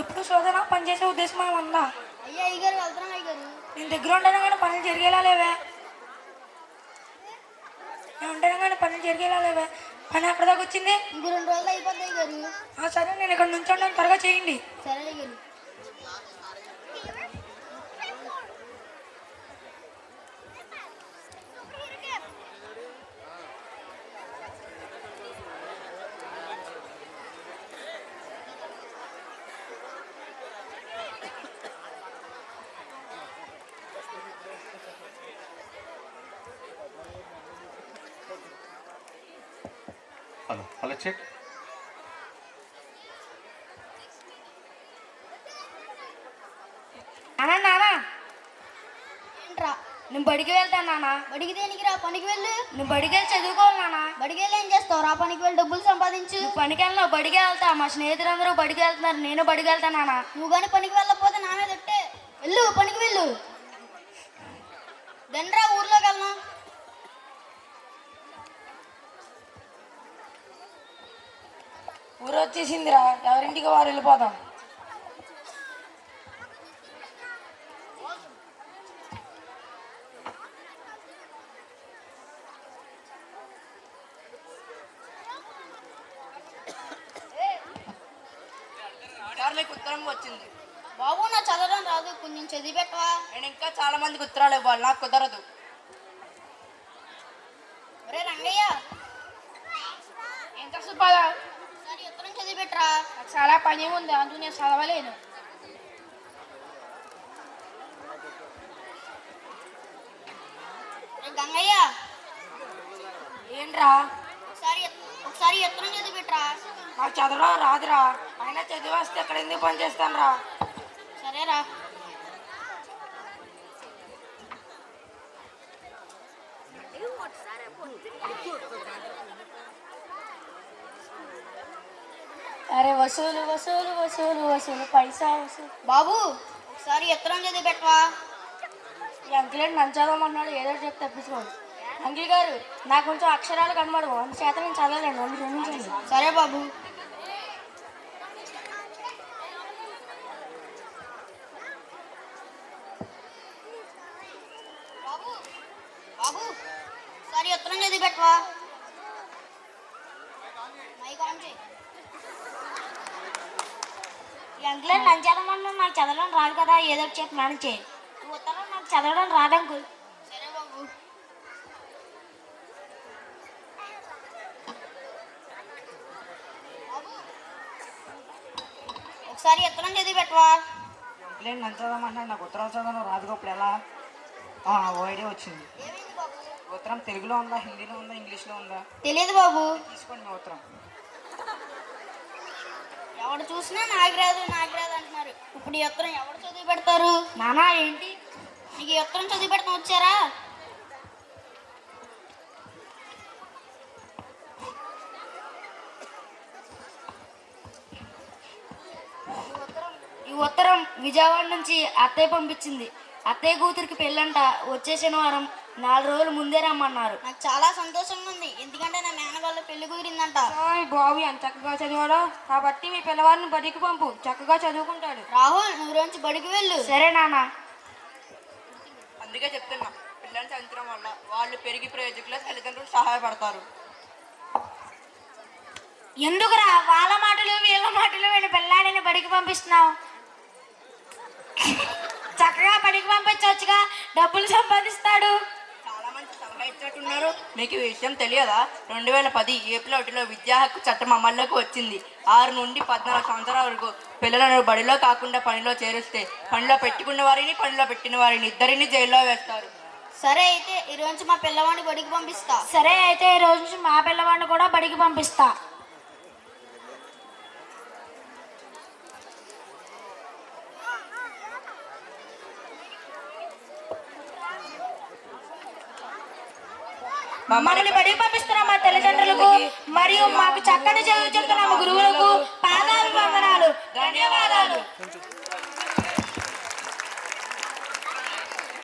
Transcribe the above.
ఎప్పుడు శోధన పనిచేసే ఉద్దేశం ఉందా? అయ్యా అయ్యగారు వెళ్తున్నాం అయ్యగారు. నేను దగ్గర ఉంటాను కానీ పనులు జరిగేలా లేవే. నేను ఉంటాను కానీ పనులు జరిగేలా లేవే. పని ఎక్కడ దాకా వచ్చింది? ఇంకో 2 రోజులు అయిపోద్ది అయ్యగారు. సరే నేను ఇక్కడ నుంచి ఉంటాను, త్వరగా చేయండి. సరే అయ్యగారు. Hello check. నానా ఏంట్రా? నేను బడికి వెళ్తాను నాన్న. బడికి దేనికి రా? పనికి వెళ్ళు. నువ్వు బడికి వెళ్ళి చదువుకోవాలి నాన్న. బడికి వెళ్ళి ఏం చేస్తావు రా? పనికి వెళ్ళి డబ్బులు సంపాదించు. నువ్వు పనికి వెళ్ళినావు, బడికి వెళ్తా. మా స్నేహితులందరూ బడికి వెళ్తున్నారు, నేను బడికి వెళ్తాను నాన్న. నువ్వు కానీ పనికి వెళ్ళకపోతే నా మీద ఒట్టే. వెళ్ళు, పనికి వెళ్ళు. దండ్రా ఊర్లోకి వెళ్దాం. ఊరు వచ్చేసిందిరా, ఎవరింటికి వారు వెళ్ళిపోదాం. మీకు ఉత్తరం వచ్చింది బాబు, నా చదవడం రాదు, కొంచెం చదివి పెట్టవా? నేను ఇంకా చాలా మందికి ఉత్తరాలు ఇవ్వాలి, నాకు కుదరదు. ఒరే రంగయ్య, ఎంత సుబ్బారా, సరే ఉత్తరం చదివి పెట్టరా. నాకు చాలా పని ఉంది, అందుకు నేను చదవలేను. గంగయ్య, ఏంట్రా? ఒకసారి ఉత్తరం చదివి పెట్టరా. నాకు చదవడం రాదురా, అయినా చదివి వస్తే ఎక్కడ ఎందుకు పని చేస్తాను రా. సరేరా. అరే వసూలు వసూలు వసూలు వసూలు, పైసా వసూలు. బాబు, ఒకసారి ఉత్తరం చదివి పెట్టవా. ఈ అంకిల్ నన్ను చదవమన్నాడు, ఏదో చెప్పి తప్పించుకోండి. అంకిల్ గారు, నాకు కొంచెం అక్షరాలు కనబడవు, అందుచేత నేను చదవలేను, నన్ను క్షమించండి. సరే బాబు. బాబు, ఒకసారి ఉత్తరం చదివి పెట్టవా. ఈ అంకుల్ నన్ను చదవమన్నాడు, నాకు చదవడం రాదు కదా, ఏదో చెప్పి నన్ను చేయి. నువ్వు ఉత్తరం నాకు చదవడం రాదు అంకుల్. సరే బాబు. ఒకసారి ఉత్తరం చదివి పెట్టవా. అంకుల్ నన్ను చదవమన్నాడు, నాకు ఉత్తరం చదవడం రాదు, ఇప్పుడు ఎలా? ఓ ఐడియా వచ్చింది. ఏమైంది బాబు? ఉత్తరం తెలుగులో ఉందా, హిందీలో ఉందా, ఇంగ్లీష్లో ఉందా? తెలియదు బాబు. తీసుకోండి మీ ఉత్తరం. ఎవడు చూసినా నాకు రాదు అంటున్నారు. ఇప్పుడు ఈ ఉత్తరం ఎవరు చదివి పెడతారు? నానా ఏంటి? నీకు ఈ ఉత్తరం చదివి పెడతాం వచ్చారా? ఈ ఉత్తరం విజయవాడ నుంచి అత్తయ్య పంపించింది. అత్తయ్య కూతురికి పెళ్ళంట, వచ్చే శనివారం 4 రోజులు ముందే రమ్మన్నారు. నాకు చాలా సంతోషంగా ఉంది, ఎందుకంటే నా మేనగాళ్ళ పెళ్లి కుదిరిందంట. బాబు ఎంత చక్కగా చదివాడో, కాబట్టి మీ పిల్లవాడిని బడికి పంపు, చక్కగా చదువుకుంటాడు. రాహుల్, నువ్వు రోజు బడికి వెళ్ళు. సరే నాన్న. అందుకే చెప్తున్నా, పిల్లల్ని చదివించడం వల్ల వాళ్ళు పెరిగి ప్రయోజకులు, తల్లిదండ్రులు సహాయపడతారు. ఎందుకురా వాళ్ళ మాటలు వీళ్ళ మాటలు వీళ్ళ పిల్లాడిని బడికి పంపిస్తున్నావు? చక్కగా బడికి పంపించవచ్చుగా, డబ్బులు సంపాదిస్తాడు. చాలా మంది సలహా ఇచ్చినట్టున్నారు. మీకు ఈ విషయం తెలియదా? 2010 ఏప్రిల్ 1లో విద్యా హక్కు చట్టం అమల్లోకి వచ్చింది. 6 నుండి 14 సంవత్సరాల వరకు పిల్లలను బడిలో కాకుండా పనిలో చేరిస్తే పనిలో పెట్టుకున్న వారిని, పనిలో పెట్టిన వారిని ఇద్దరిని జైల్లో వేస్తారు. సరే అయితే ఈ రోజు మా పిల్లవాడిని బడికి పంపిస్తా. సరే అయితే ఈ రోజు మా పిల్లవాడిని కూడా బడికి పంపిస్తా. మమ్మల్ని బడికి పంపిస్తున్న మా తల్లిదండ్రులకు మరియు మాకు చక్కని చదువు చెప్తున్న మా గురువులకు పాదాభివందనాలు, ధన్యవాదాలు.